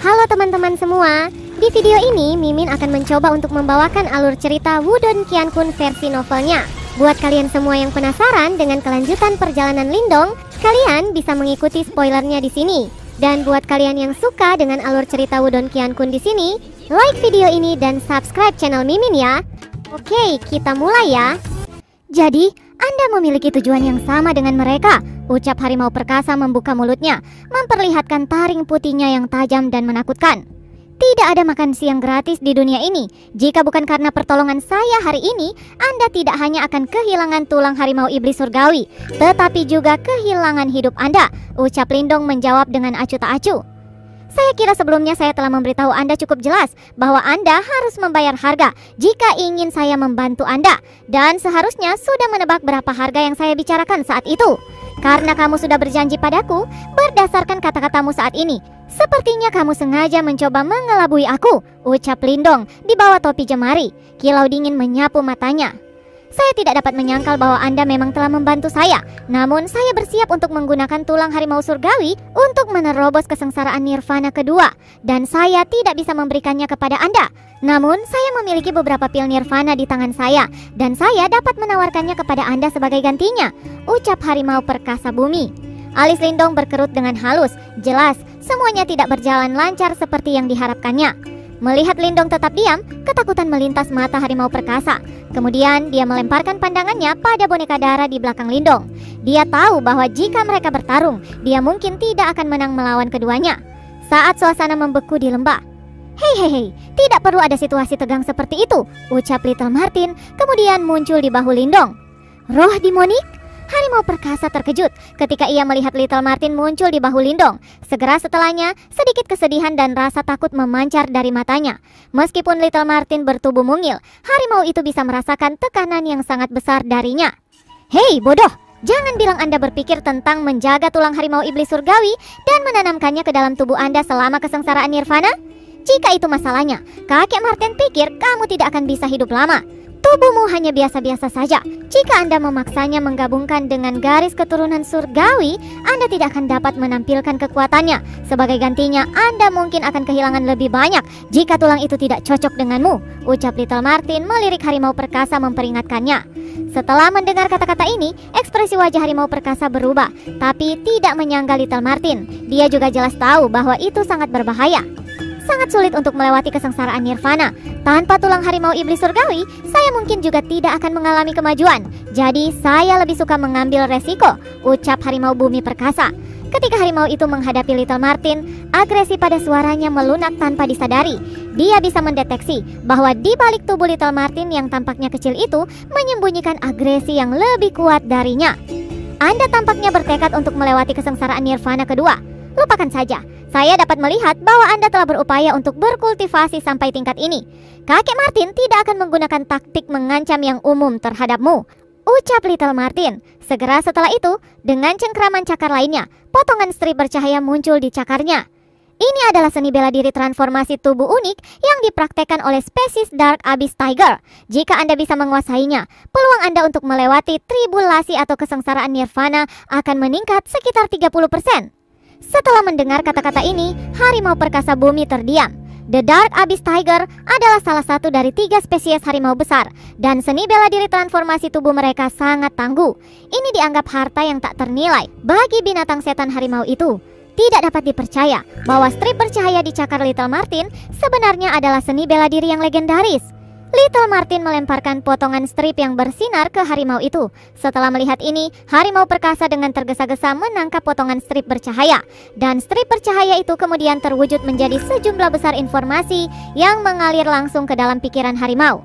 Halo teman-teman semua, di video ini Mimin akan mencoba untuk membawakan alur cerita Wudong Qiankun versi novelnya. Buat kalian semua yang penasaran dengan kelanjutan perjalanan Lindong, kalian bisa mengikuti spoilernya di sini. Dan buat kalian yang suka dengan alur cerita Wudong Qiankun di sini, like video ini dan subscribe channel Mimin ya. Oke, kita mulai ya. Jadi, Anda memiliki tujuan yang sama dengan mereka, ucap harimau perkasa membuka mulutnya, memperlihatkan taring putihnya yang tajam dan menakutkan. Tidak ada makan siang gratis di dunia ini. Jika bukan karena pertolongan saya hari ini, Anda tidak hanya akan kehilangan tulang harimau iblis surgawi, tetapi juga kehilangan hidup Anda, ucap Lindong menjawab dengan acuh tak acuh. Saya kira sebelumnya saya telah memberitahu Anda cukup jelas bahwa Anda harus membayar harga jika ingin saya membantu Anda. Dan seharusnya sudah menebak berapa harga yang saya bicarakan saat itu. Karena kamu sudah berjanji padaku berdasarkan kata-katamu saat ini. Sepertinya kamu sengaja mencoba mengelabui aku, ucap Lindong di bawah topi jemari. Kilau dingin menyapu matanya. Saya tidak dapat menyangkal bahwa Anda memang telah membantu saya. Namun saya bersiap untuk menggunakan tulang harimau surgawi untuk menerobos kesengsaraan nirvana kedua. Dan saya tidak bisa memberikannya kepada Anda. Namun saya memiliki beberapa pil nirvana di tangan saya. Dan saya dapat menawarkannya kepada Anda sebagai gantinya, ucap harimau perkasa bumi. Alis Lindong berkerut dengan halus. Jelas, semuanya tidak berjalan lancar seperti yang diharapkannya. Melihat Lindong tetap diam, ketakutan melintas mata harimau perkasa. Kemudian dia melemparkan pandangannya pada boneka darah di belakang Lindong. Dia tahu bahwa jika mereka bertarung, dia mungkin tidak akan menang melawan keduanya. Saat suasana membeku di lembah. Hei, tidak perlu ada situasi tegang seperti itu, ucap Little Martin, kemudian muncul di bahu Lindong. Roh demonik? Harimau perkasa terkejut ketika ia melihat Little Martin muncul di bahu Lindong. Segera setelahnya, sedikit kesedihan dan rasa takut memancar dari matanya. Meskipun Little Martin bertubuh mungil, harimau itu bisa merasakan tekanan yang sangat besar darinya. Hei bodoh, jangan bilang Anda berpikir tentang menjaga tulang harimau iblis surgawi dan menanamkannya ke dalam tubuh Anda selama kesengsaraan nirvana. Jika itu masalahnya, kakek Martin pikir kamu tidak akan bisa hidup lama. Tubuhmu hanya biasa-biasa saja. Jika Anda memaksanya menggabungkan dengan garis keturunan surgawi, Anda tidak akan dapat menampilkan kekuatannya. Sebagai gantinya, Anda mungkin akan kehilangan lebih banyak jika tulang itu tidak cocok denganmu, ucap Little Martin melirik harimau perkasa memperingatkannya. Setelah mendengar kata-kata ini, ekspresi wajah harimau perkasa berubah, tapi tidak menyangga Little Martin. Dia juga jelas tahu bahwa itu sangat berbahaya. Sangat sulit untuk melewati kesengsaraan nirvana. Tanpa tulang harimau iblis surgawi, saya mungkin juga tidak akan mengalami kemajuan. Jadi saya lebih suka mengambil resiko, ucap harimau bumi perkasa. Ketika harimau itu menghadapi Little Martin, agresi pada suaranya melunak tanpa disadari. Dia bisa mendeteksi bahwa di balik tubuh Little Martin yang tampaknya kecil itu menyembunyikan agresi yang lebih kuat darinya. Anda tampaknya bertekad untuk melewati kesengsaraan nirvana kedua. Lupakan saja. Saya dapat melihat bahwa Anda telah berupaya untuk berkultivasi sampai tingkat ini. Kakek Martin tidak akan menggunakan taktik mengancam yang umum terhadapmu, ucap Little Martin. Segera setelah itu, dengan cengkraman cakar lainnya, potongan strip bercahaya muncul di cakarnya. Ini adalah seni bela diri transformasi tubuh unik yang dipraktekkan oleh spesies Dark Abyss Tiger. Jika Anda bisa menguasainya, peluang Anda untuk melewati tribulasi atau kesengsaraan nirvana akan meningkat sekitar 30%. Setelah mendengar kata-kata ini, harimau perkasa bumi terdiam. The Dark Abyss Tiger adalah salah satu dari 3 spesies harimau besar, dan seni bela diri transformasi tubuh mereka sangat tangguh. Ini dianggap harta yang tak ternilai bagi binatang setan harimau itu. Tidak dapat dipercaya bahwa strip bercahaya di cakar Little Martin sebenarnya adalah seni bela diri yang legendaris. Little Martin melemparkan potongan strip yang bersinar ke harimau itu. Setelah melihat ini, harimau perkasa dengan tergesa-gesa menangkap potongan strip bercahaya. Dan strip bercahaya itu kemudian terwujud menjadi sejumlah besar informasi yang mengalir langsung ke dalam pikiran harimau.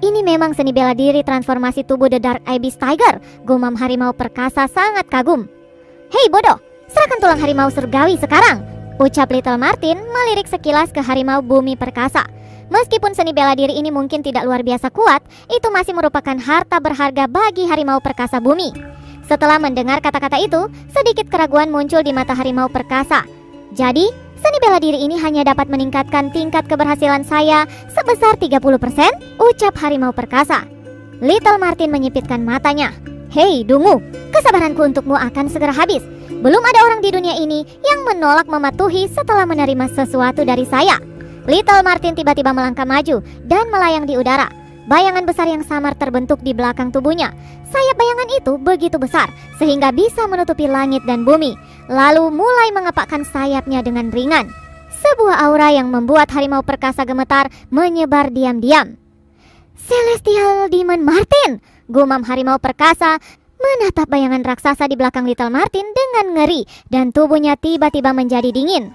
Ini memang seni bela diri transformasi tubuh The Dark Abyss Tiger, gumam harimau perkasa sangat kagum. Hei bodoh, serahkan tulang harimau surgawi sekarang, ucap Little Martin melirik sekilas ke harimau bumi perkasa. Meskipun seni bela diri ini mungkin tidak luar biasa kuat, itu masih merupakan harta berharga bagi harimau perkasa bumi. Setelah mendengar kata-kata itu, sedikit keraguan muncul di mata harimau perkasa. Jadi, seni bela diri ini hanya dapat meningkatkan tingkat keberhasilan saya sebesar 30%, ucap harimau perkasa. Little Martin menyipitkan matanya. Hei Dungu, kesabaranku untukmu akan segera habis. Belum ada orang di dunia ini yang menolak mematuhi setelah menerima sesuatu dari saya. Little Martin tiba-tiba melangkah maju dan melayang di udara. Bayangan besar yang samar terbentuk di belakang tubuhnya. Sayap bayangan itu begitu besar sehingga bisa menutupi langit dan bumi, lalu mulai mengepakkan sayapnya dengan ringan. Sebuah aura yang membuat harimau perkasa gemetar menyebar diam-diam. Celestial Demon Martin, gumam harimau perkasa menatap bayangan raksasa di belakang Little Martin dengan ngeri dan tubuhnya tiba-tiba menjadi dingin.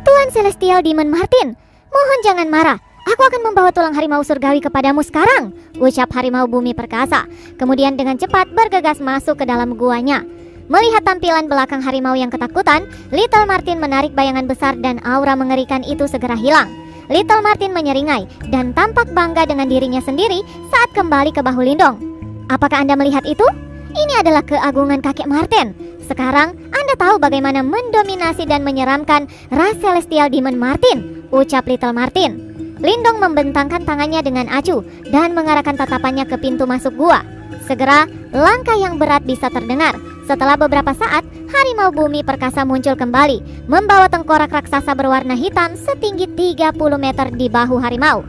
Tuan Celestial Demon Martin, mohon jangan marah. Aku akan membawa tulang harimau surgawi kepadamu sekarang, ucap harimau bumi perkasa. Kemudian dengan cepat bergegas masuk ke dalam guanya. Melihat tampilan belakang harimau yang ketakutan, Little Martin menarik bayangan besar dan aura mengerikan itu segera hilang. Little Martin menyeringai dan tampak bangga dengan dirinya sendiri saat kembali ke bahu Lindong. Apakah Anda melihat itu? Ini adalah keagungan kakek Martin. Sekarang Anda tahu bagaimana mendominasi dan menyeramkan ras Celestial Demon Martin, ucap Little Martin. Lindong membentangkan tangannya dengan acuh dan mengarahkan tatapannya ke pintu masuk gua. Segera, langkah yang berat bisa terdengar. Setelah beberapa saat, harimau bumi perkasa muncul kembali, membawa tengkorak raksasa berwarna hitam setinggi 30 meter di bahu harimau.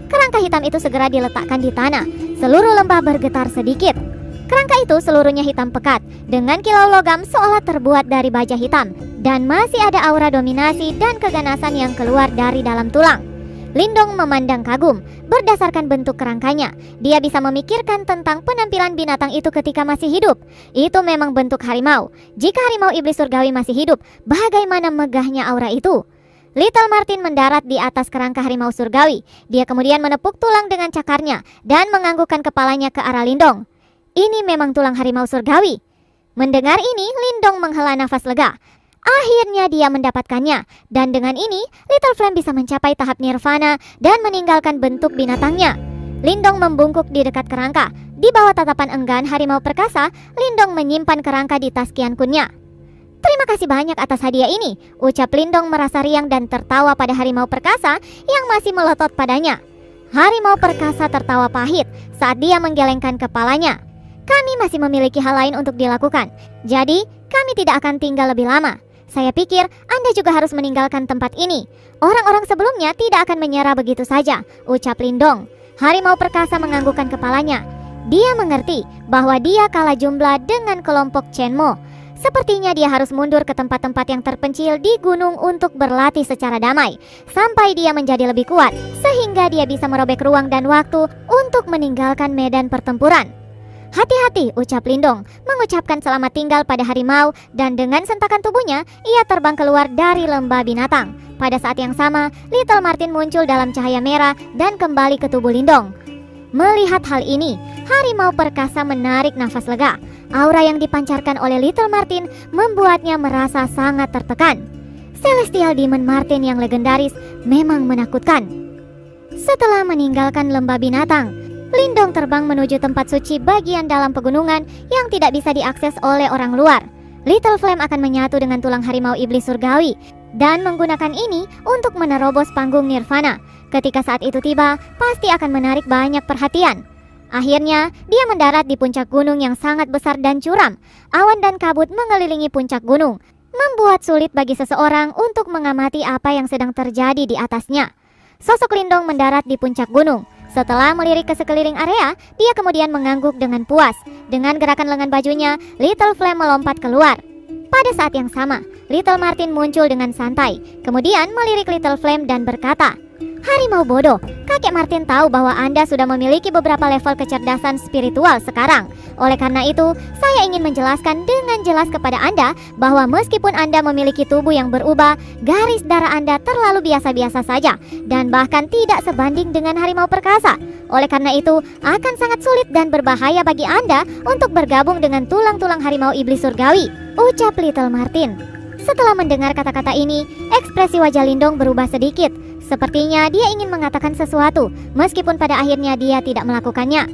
Kerangka hitam itu segera diletakkan di tanah. Seluruh lembah bergetar sedikit. Kerangka itu seluruhnya hitam pekat, dengan kilau logam seolah terbuat dari baja hitam, dan masih ada aura dominasi dan keganasan yang keluar dari dalam tulang. Lindong memandang kagum. Berdasarkan bentuk kerangkanya, dia bisa memikirkan tentang penampilan binatang itu ketika masih hidup. Itu memang bentuk harimau. Jika harimau iblis surgawi masih hidup, bagaimana megahnya aura itu? Little Martin mendarat di atas kerangka harimau surgawi. Dia kemudian menepuk tulang dengan cakarnya dan menganggukkan kepalanya ke arah Lindong. Ini memang tulang harimau surgawi. Mendengar ini, Lindong menghela nafas lega. Akhirnya dia mendapatkannya, dan dengan ini Little Flame bisa mencapai tahap nirvana dan meninggalkan bentuk binatangnya. Lindong membungkuk di dekat kerangka. Di bawah tatapan enggan harimau perkasa, Lindong menyimpan kerangka di tas Qiankunnya. Terima kasih banyak atas hadiah ini, ucap Lindong merasa riang dan tertawa pada harimau perkasa yang masih melotot padanya. Harimau perkasa tertawa pahit saat dia menggelengkan kepalanya. Kami masih memiliki hal lain untuk dilakukan, jadi kami tidak akan tinggal lebih lama. Saya pikir Anda juga harus meninggalkan tempat ini. Orang-orang sebelumnya tidak akan menyerah begitu saja, ucap Lindong. Harimau perkasa menganggukkan kepalanya. Dia mengerti bahwa dia kalah jumlah dengan kelompok Chenmo. Sepertinya dia harus mundur ke tempat-tempat yang terpencil di gunung untuk berlatih secara damai, sampai dia menjadi lebih kuat, sehingga dia bisa merobek ruang dan waktu untuk meninggalkan medan pertempuran. Hati-hati, ucap Lindong, mengucapkan selamat tinggal pada harimau, dan dengan sentakan tubuhnya, ia terbang keluar dari lembah binatang. Pada saat yang sama, Little Martin muncul dalam cahaya merah dan kembali ke tubuh Lindong. Melihat hal ini, harimau perkasa menarik nafas lega. Aura yang dipancarkan oleh Little Martin membuatnya merasa sangat tertekan. Celestial Demon Martin yang legendaris memang menakutkan. Setelah meninggalkan lembah binatang, Lindong terbang menuju tempat suci bagian dalam pegunungan yang tidak bisa diakses oleh orang luar. Little Flame akan menyatu dengan tulang harimau iblis surgawi dan menggunakan ini untuk menerobos panggung nirvana. Ketika saat itu tiba, pasti akan menarik banyak perhatian. Akhirnya, dia mendarat di puncak gunung yang sangat besar dan curam. Awan dan kabut mengelilingi puncak gunung, membuat sulit bagi seseorang untuk mengamati apa yang sedang terjadi di atasnya. Sosok Lindong mendarat di puncak gunung. Setelah melirik ke sekeliling area, dia kemudian mengangguk dengan puas. Dengan gerakan lengan bajunya, Little Flame melompat keluar. Pada saat yang sama, Little Martin muncul dengan santai, kemudian melirik Little Flame dan berkata, "Harimau bodoh, kakek Martin tahu bahwa Anda sudah memiliki beberapa level kecerdasan spiritual sekarang. Oleh karena itu, saya ingin menjelaskan dengan jelas kepada Anda bahwa meskipun Anda memiliki tubuh yang berubah, garis darah Anda terlalu biasa-biasa saja dan bahkan tidak sebanding dengan harimau perkasa. Oleh karena itu, akan sangat sulit dan berbahaya bagi Anda untuk bergabung dengan tulang-tulang harimau iblis surgawi," ucap Little Martin. Setelah mendengar kata-kata ini, ekspresi wajah Lindong berubah sedikit. Sepertinya dia ingin mengatakan sesuatu, meskipun pada akhirnya dia tidak melakukannya.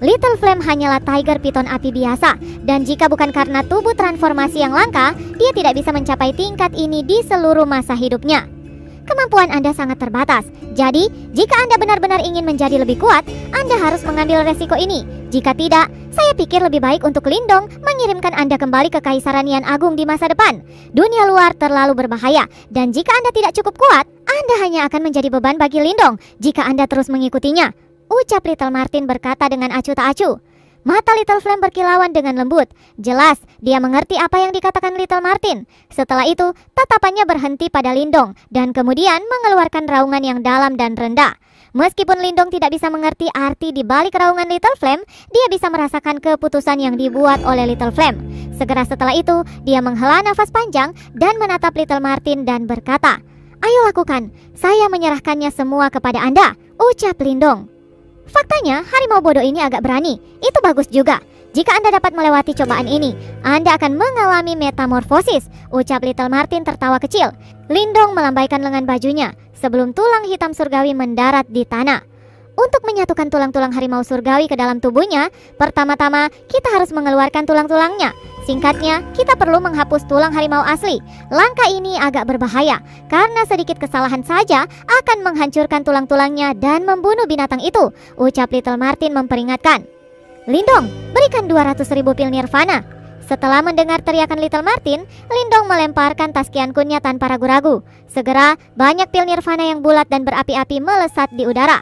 Little Flame hanyalah tiger piton api biasa, dan jika bukan karena tubuh transformasi yang langka, dia tidak bisa mencapai tingkat ini di seluruh masa hidupnya. kemampuan Anda sangat terbatas. Jadi, jika Anda benar-benar ingin menjadi lebih kuat, Anda harus mengambil resiko ini. Jika tidak, saya pikir lebih baik untuk Lindong mengirimkan Anda kembali ke Kaisaran Yan Agung di masa depan. Dunia luar terlalu berbahaya, dan jika Anda tidak cukup kuat, Anda hanya akan menjadi beban bagi Lindong jika Anda terus mengikutinya, ucap Little Martin berkata dengan acuh tak acuh. Mata Little Flame berkilauan dengan lembut. Jelas, dia mengerti apa yang dikatakan Little Martin. Setelah itu, tatapannya berhenti pada Lindong dan kemudian mengeluarkan raungan yang dalam dan rendah. Meskipun Lindong tidak bisa mengerti arti di balik raungan Little Flame, dia bisa merasakan keputusan yang dibuat oleh Little Flame. Segera setelah itu, dia menghela nafas panjang dan menatap Little Martin dan berkata, "Ayo lakukan, saya menyerahkannya semua kepada Anda," ucap Lindong. Faktanya, harimau bodoh ini agak berani. Itu bagus juga. Jika Anda dapat melewati cobaan ini, Anda akan mengalami metamorfosis, ucap Little Martin tertawa kecil. Lindong melambaikan lengan bajunya sebelum tulang hitam surgawi mendarat di tanah. Untuk menyatukan tulang-tulang harimau surgawi ke dalam tubuhnya, pertama-tama kita harus mengeluarkan tulang-tulangnya. Singkatnya, kita perlu menghapus tulang harimau asli. Langkah ini agak berbahaya, karena sedikit kesalahan saja akan menghancurkan tulang-tulangnya dan membunuh binatang itu, ucap Little Martin memperingatkan. Lindong, berikan 200.000 pil Nirvana. Setelah mendengar teriakan Little Martin, Lindong melemparkan tas Qian-kunnya tanpa ragu-ragu. Segera, banyak pil Nirvana yang bulat dan berapi-api melesat di udara.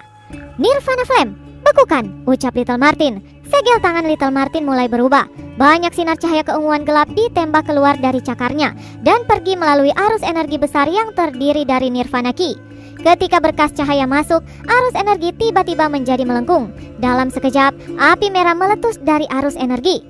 Nirvana Flame, bekukan, ucap Little Martin. Segel tangan Little Martin mulai berubah. Banyak sinar cahaya keunguan gelap ditembak keluar dari cakarnya dan pergi melalui arus energi besar yang terdiri dari Nirvana Ki. Ketika berkas cahaya masuk, arus energi tiba-tiba menjadi melengkung. Dalam sekejap, api merah meletus dari arus energi.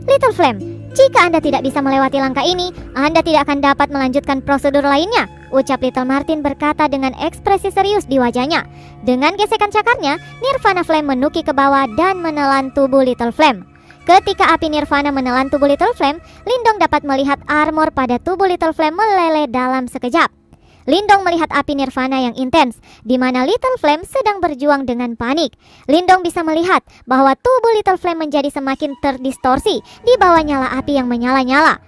Little Flame, jika Anda tidak bisa melewati langkah ini, Anda tidak akan dapat melanjutkan prosedur lainnya, ucap Little Martin berkata dengan ekspresi serius di wajahnya. Dengan gesekan cakarnya, Nirvana Flame menuki ke bawah dan menelan tubuh Little Flame. Ketika api Nirvana menelan tubuh Little Flame, Lindong dapat melihat armor pada tubuh Little Flame meleleh dalam sekejap. Lindong melihat api Nirvana yang intens, di mana Little Flame sedang berjuang dengan panik. Lindong bisa melihat bahwa tubuh Little Flame menjadi semakin terdistorsi di bawah nyala api yang menyala-nyala.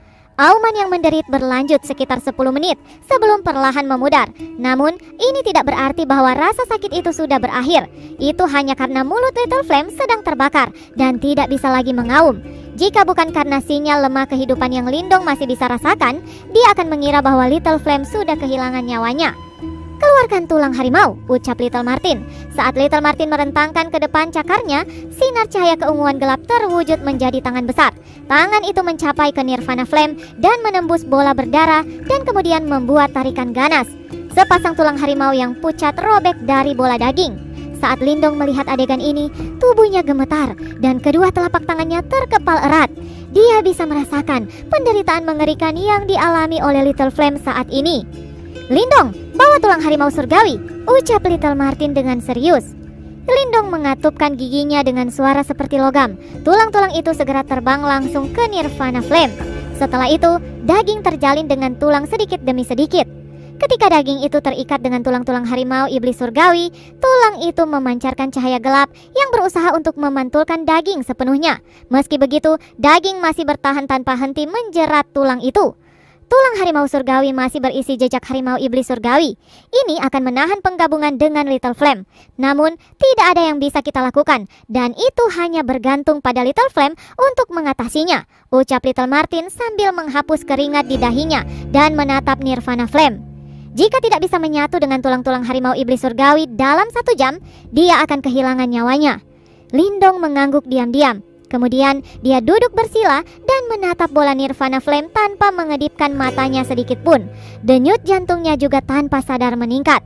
Auman yang menderit berlanjut sekitar 10 menit sebelum perlahan memudar. Namun, ini tidak berarti bahwa rasa sakit itu sudah berakhir. Itu hanya karena mulut Little Flame sedang terbakar dan tidak bisa lagi mengaum. Jika bukan karena sinyal lemah kehidupan yang Lindong masih bisa rasakan, dia akan mengira bahwa Little Flame sudah kehilangan nyawanya. Keluarkan tulang harimau, ucap Little Martin. Saat Little Martin merentangkan ke depan cakarnya, sinar cahaya keunguan gelap terwujud menjadi tangan besar. Tangan itu mencapai ke Nirvana Flame dan menembus bola berdarah dan kemudian membuat tarikan ganas. Sepasang tulang harimau yang pucat robek dari bola daging. Saat Lindong melihat adegan ini, tubuhnya gemetar dan kedua telapak tangannya terkepal erat. Dia bisa merasakan penderitaan mengerikan yang dialami oleh Little Flame saat ini. Lindong, bawa tulang harimau surgawi, ucap Little Martin dengan serius. Lindong mengatupkan giginya dengan suara seperti logam. Tulang-tulang itu segera terbang langsung ke Nirvana Flame. Setelah itu, daging terjalin dengan tulang sedikit demi sedikit. Ketika daging itu terikat dengan tulang-tulang harimau iblis surgawi, tulang itu memancarkan cahaya gelap yang berusaha untuk memantulkan daging sepenuhnya. Meski begitu, daging masih bertahan tanpa henti menjerat tulang itu. Tulang harimau surgawi masih berisi jejak harimau iblis surgawi. Ini akan menahan penggabungan dengan Little Flame. Namun, tidak ada yang bisa kita lakukan, dan itu hanya bergantung pada Little Flame untuk mengatasinya, ucap Little Martin sambil menghapus keringat di dahinya dan menatap Nirvana Flame. Jika tidak bisa menyatu dengan tulang-tulang harimau iblis surgawi dalam 1 jam, dia akan kehilangan nyawanya. Lindong mengangguk diam-diam. Kemudian dia duduk bersila dan menatap bola Nirvana Flame tanpa mengedipkan matanya sedikit pun. Denyut jantungnya juga tanpa sadar meningkat.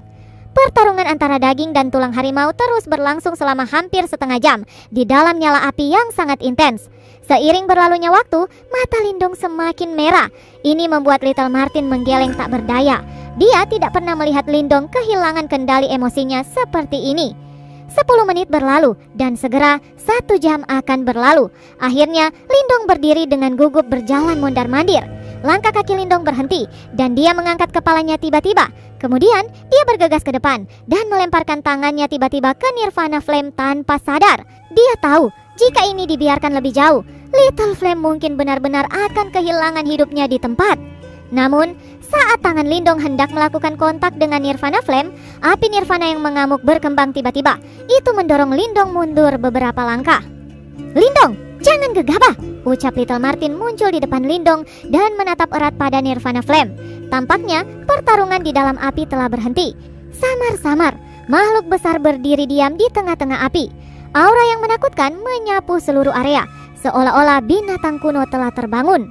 Pertarungan antara daging dan tulang harimau terus berlangsung selama hampir setengah jam di dalam nyala api yang sangat intens. Seiring berlalunya waktu, mata Lindong semakin merah. Ini membuat Little Martin menggeleng tak berdaya. Dia tidak pernah melihat Lindong kehilangan kendali emosinya seperti ini. 10 menit berlalu dan segera 1 jam akan berlalu. Akhirnya Lindong berdiri dengan gugup berjalan mondar-mandir. Langkah kaki Lindong berhenti dan dia mengangkat kepalanya tiba-tiba. Kemudian dia bergegas ke depan dan melemparkan tangannya tiba-tiba ke Nirvana Flame tanpa sadar. Dia tahu jika ini dibiarkan lebih jauh, Little Flame mungkin benar-benar akan kehilangan hidupnya di tempat. Namun, Saat tangan Lindong hendak melakukan kontak dengan Nirvana Flame, api Nirvana yang mengamuk berkembang tiba-tiba. Itu mendorong Lindong mundur beberapa langkah. "Lindong, jangan gegabah!" ucap Little Martin muncul di depan Lindong dan menatap erat pada Nirvana Flame. Tampaknya pertarungan di dalam api telah berhenti. Samar-samar, makhluk besar berdiri diam di tengah-tengah api. Aura yang menakutkan menyapu seluruh area, seolah-olah binatang kuno telah terbangun.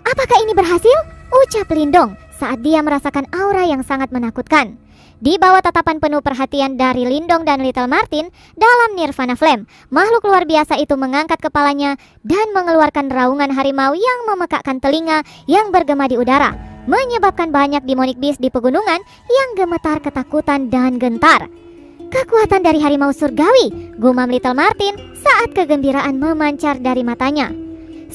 "Apakah ini berhasil?" ucap Lindong saat dia merasakan aura yang sangat menakutkan. Di bawah tatapan penuh perhatian dari Lindong dan Little Martin dalam Nirvana Flame, makhluk luar biasa itu mengangkat kepalanya dan mengeluarkan raungan harimau yang memekakkan telinga yang bergema di udara, menyebabkan banyak demonic beast di pegunungan yang gemetar ketakutan dan gentar. "Kekuatan dari harimau surgawi," gumam Little Martin saat kegembiraan memancar dari matanya.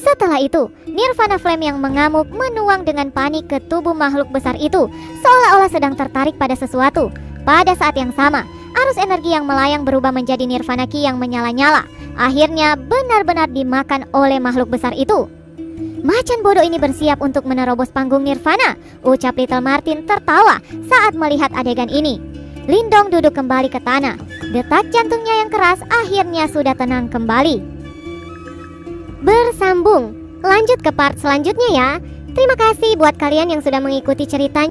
Setelah itu, Nirvana Flame yang mengamuk menuang dengan panik ke tubuh makhluk besar itu, seolah-olah sedang tertarik pada sesuatu. Pada saat yang sama, arus energi yang melayang berubah menjadi Nirvana Ki yang menyala-nyala. Akhirnya benar-benar dimakan oleh makhluk besar itu. "Macan bodoh ini bersiap untuk menerobos panggung Nirvana," ucap Little Martin tertawa saat melihat adegan ini. Lindong duduk kembali ke tanah. Detak jantungnya yang keras akhirnya sudah tenang kembali. Bersambung, lanjut ke part selanjutnya ya. Terima kasih buat kalian yang sudah mengikuti ceritanya.